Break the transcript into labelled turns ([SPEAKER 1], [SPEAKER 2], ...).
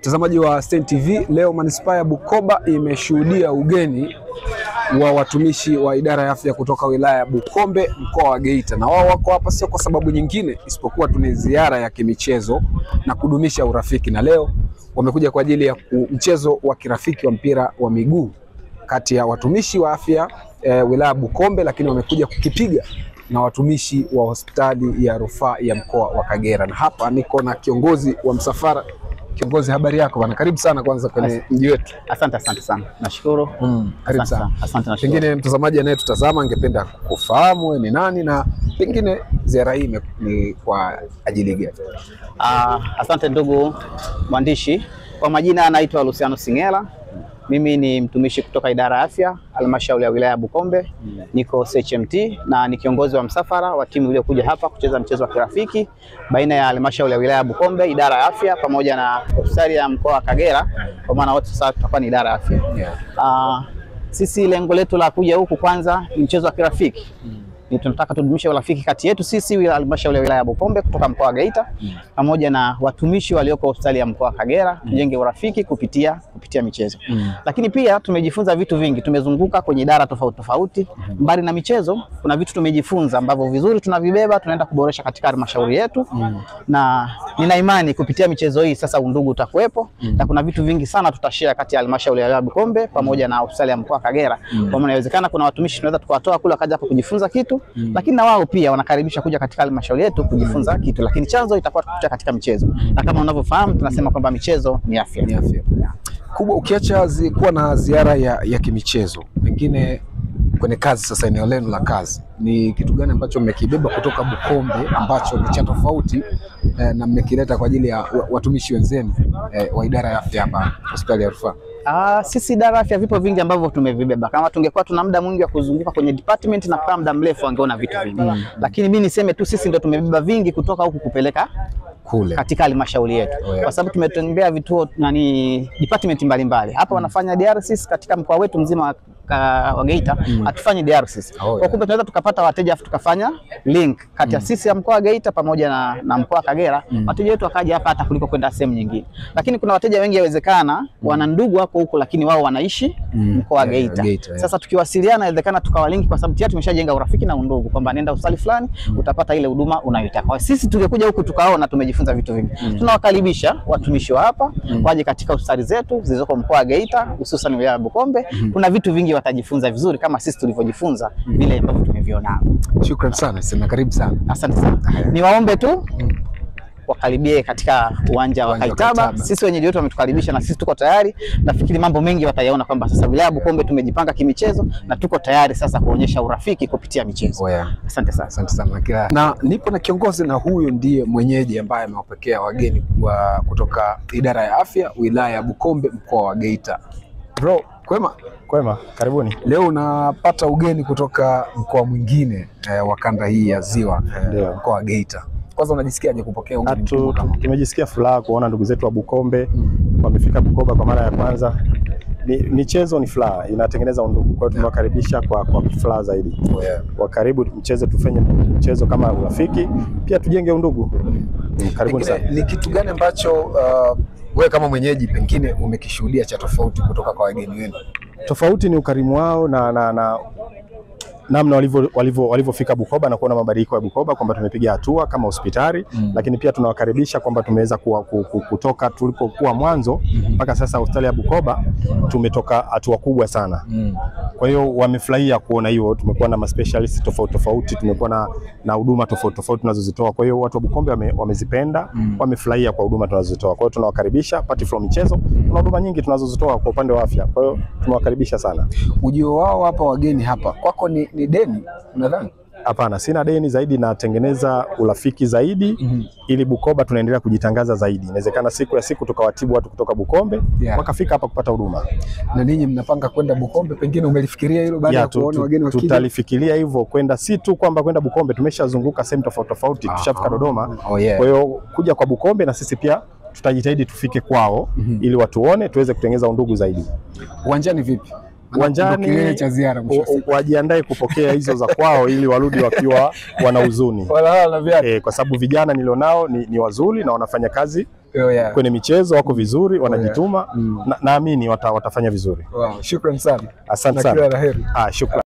[SPEAKER 1] Mtazamaji wa Stein TV, leo Manispaa ya Bukoba imeshuhudia ugeni wa watumishi wa idara ya afya kutoka wilaya ya Bukombe, mkoa wa Geita. Na wao wako hapa sio kwa sababu nyingine isipokuwa tu ni ziara ya kimichezo na kudumisha urafiki. Na leo wamekuja kwa ajili ya mchezo wa kirafiki wa mpira wa miguu kati ya watumishi wa afya wilaya ya Bukombe, lakini wamekuja kukipiga na watumishi wa hospitali ya rufaa ya mkoa wa Kagera. Na hapa niko na kiongozi wa msafara. Kiongozi, habari yako bwana? Karibu sana kwanza kwenye mji wetu.
[SPEAKER 2] Asante sana. Nashukuru.
[SPEAKER 1] Karibu sana.
[SPEAKER 2] Asante, nashukuru.
[SPEAKER 1] Pengine mtazamaji anayetutazama angependa kufahamu ni nani na pengine ziara hii ni kwa ajili gani?
[SPEAKER 2] Asante ndugu mwandishi. Kwa majina anaitwa Luciano Singela. Mimi ni mtumishi kutoka idara ya afya halmashauri ya wilaya ya Bukombe. Niko CHMT na ni kiongozi wa msafara wa timu iliyokuja hapa kucheza mchezo wa kirafiki baina ya halmashauri ya wilaya ya Bukombe, idara ya afya pamoja na hospitali ya mkoa wa Kagera, kwa maana wote sasa tutakuwa ni idara ya afya. Sisi lengo letu la kuja huku kwanza ni mchezo wa kirafiki. Ni tunataka tudumishe urafiki kati yetu sisi halmashauri ya wilaya ya Bukombe kutoka mkoa wa Geita pamoja na watumishi walioko hospitali ya mkoa wa Kagera. Tujenge urafiki kupitia michezo. Lakini pia tumejifunza vitu vingi. Tumezunguka kwenye idara tofauti. Mbali na michezo, kuna vitu tumejifunza ambavyo vizuri tunavibeba, tunaenda kuboresha katika halmashauri yetu. Na nina imani kupitia michezo hii sasa undugu utakuwepo, na kuna vitu vingi sana tutashare kati ya halmashauri ya wilaya ya Bukombe pamoja na hospitali ya mkoa wa Kagera. Kwa maana inawezekana kuna watumishi tunaweza tukawatoa kule wakaja hapa kujifunza kitu, lakini na wao pia wanakaribisha kuja katika halmashauri yetu kujifunza kitu, lakini chanzo itakuwa kupitia katika michezo. Na kama unavyofahamu tunasema kwamba michezo ni afya.
[SPEAKER 1] Ni afya. Kubwa, ukiacha kuwa na ziara ya kimichezo, pengine kwenye kazi sasa, eneo lenu la kazi, ni kitu gani ambacho mmekibeba kutoka Bukombe ambacho ni cha tofauti na mmekileta kwa ajili ya watumishi wenzenu wa idara ya afya hapa hospitali ya rufaa?
[SPEAKER 2] Sisi idara ya afya vipo vingi ambavyo tumevibeba. Kama tungekuwa tuna muda mwingi wa kuzunguka kwenye department na kwa muda mrefu angeona vitu vingi. Lakini mimi niseme tu sisi ndio tumebeba vingi kutoka huku kupeleka kule katika halmashauri yetu. Kwa sababu tumetembea vituo department mbalimbali. Hapa wanafanya dialysis katika mkoa wetu mzima wa Geita, atufanye dialysis. Kwa kumbe tunaweza tukapata wateja afu tukafanya link kati ya sisi ya mkoa wa Geita pamoja na mkoa wa Kagera. Wateja wetu wakaja hapa hata kuliko kwenda sehemu nyingine. Lakini kuna wateja wengi yawezekana wana ndugu hapo huko, lakini wao wanaishi mkoa wa Geita. Sasa tukiwasiliana inawezekana tukawalink, kwa sababu tayari tumeshajenga urafiki na undugu kwamba nenda hospitali fulani utapata ile huduma unayotaka. Kwa sisi tungekuja huku tukaona tumejifunza vitu vingi. Tunawakaribisha watumishi wa hapa waje katika hospitali zetu zilizoko mkoa wa Geita, hususan wilaya ya Bukombe. Kuna vitu vingi watajifunza vizuri kama sisi tulivyojifunza vile ambavyo tumeviona.
[SPEAKER 1] Shukrani sana, sema karibu sana.
[SPEAKER 2] Asante sana. Niwaombe tu wakaribie katika uwanja wa Kaitaba. Sisi wenyeji wetu wametukaribisha na sisi tuko tayari. Nafikiri mambo mengi watayaona kwamba sasa wilaya ya Bukombe tumejipanga kimichezo na tuko tayari sasa kuonyesha urafiki kupitia michezo. Asante sana.
[SPEAKER 1] Asante sana. Na nipo na kiongozi, na huyu ndiye mwenyeji ambaye amewapokea wageni kutoka idara ya afya wilaya ya Bukombe mkoa wa Geita. Bro, kwema?
[SPEAKER 3] Kwema, karibuni.
[SPEAKER 1] Leo unapata ugeni kutoka mkoa mwingine wa kanda hii ya Ziwa, mkoa wa Geita. Kwanza unajisikiaje kupokea ugeni?
[SPEAKER 3] Tumejisikia furaha kuona ndugu zetu wa Bukombe wamefika Bukoba kwa mara ya kwanza. Michezo ni furaha, inatengeneza undugu. Kwa hiyo tunawakaribisha kwa furaha zaidi. Wakaribu mchezo, tufanye mchezo kama urafiki, pia tujenge undugu. Karibuni sana. Ni
[SPEAKER 1] kitu gani ambacho wewe kama mwenyeji pengine umekishuhudia cha tofauti kutoka kwa wageni wenu?
[SPEAKER 3] Tofauti ni ukarimu wao na namna walivyofika Bukoba na kuona mabadiliko ya Bukoba, kwamba tumepiga hatua kama hospitali. Lakini pia tunawakaribisha kwamba tumeweza kutoka tulipokuwa mwanzo mpaka sasa hospitali ya Bukoba tumetoka hatua kubwa sana. Kwa hiyo wamefurahia kuona hiyo. Tumekuwa na specialist tofauti, tumekuwa na huduma tofauti tunazozitoa. Kwa hiyo watu wa Bukombe wamezipenda, wamefurahia kwa huduma tunazozitoa. Kwa hiyo tunawakaribisha. Apart from michezo, tuna huduma nyingi tunazozitoa kwa upande wa afya. Kwa hiyo tunawakaribisha sana.
[SPEAKER 1] Ujio wao hapa, wageni hapa, kwako ni deni unadhani?
[SPEAKER 3] Hapana, sina deni, zaidi natengeneza urafiki zaidi ili Bukoba tunaendelea kujitangaza zaidi. Inawezekana siku ya siku tukawatibu watu kutoka Bukombe wakafika hapa kupata huduma.
[SPEAKER 1] Na ninyi mnapanga kwenda Bukombe, pengine umelifikiria hilo baada ya kuona wageni wakija?
[SPEAKER 3] Tutalifikiria hivyo, kwenda si tu kwamba kwenda Bukombe, tumeshazunguka sehemu tofauti, tushafika Dodoma. Kwa hiyo kuja kwa Bukombe na sisi pia tutajitahidi tufike kwao ili watuone, tuweze kutengeneza undugu zaidi.
[SPEAKER 1] Uwanjani vipi?
[SPEAKER 3] Uwanjani wajiandae kupokea hizo za kwao ili warudi wakiwa wana huzuni. Kwa sababu vijana nilionao ni wazuri na wanafanya kazi
[SPEAKER 1] Yeah.
[SPEAKER 3] kwenye michezo wako vizuri, wanajituma. Naamini watafanya vizuri.
[SPEAKER 1] Wow, shukrani sana.
[SPEAKER 3] Asante
[SPEAKER 1] na
[SPEAKER 3] sana.
[SPEAKER 1] kila la heri.
[SPEAKER 3] Shukrani.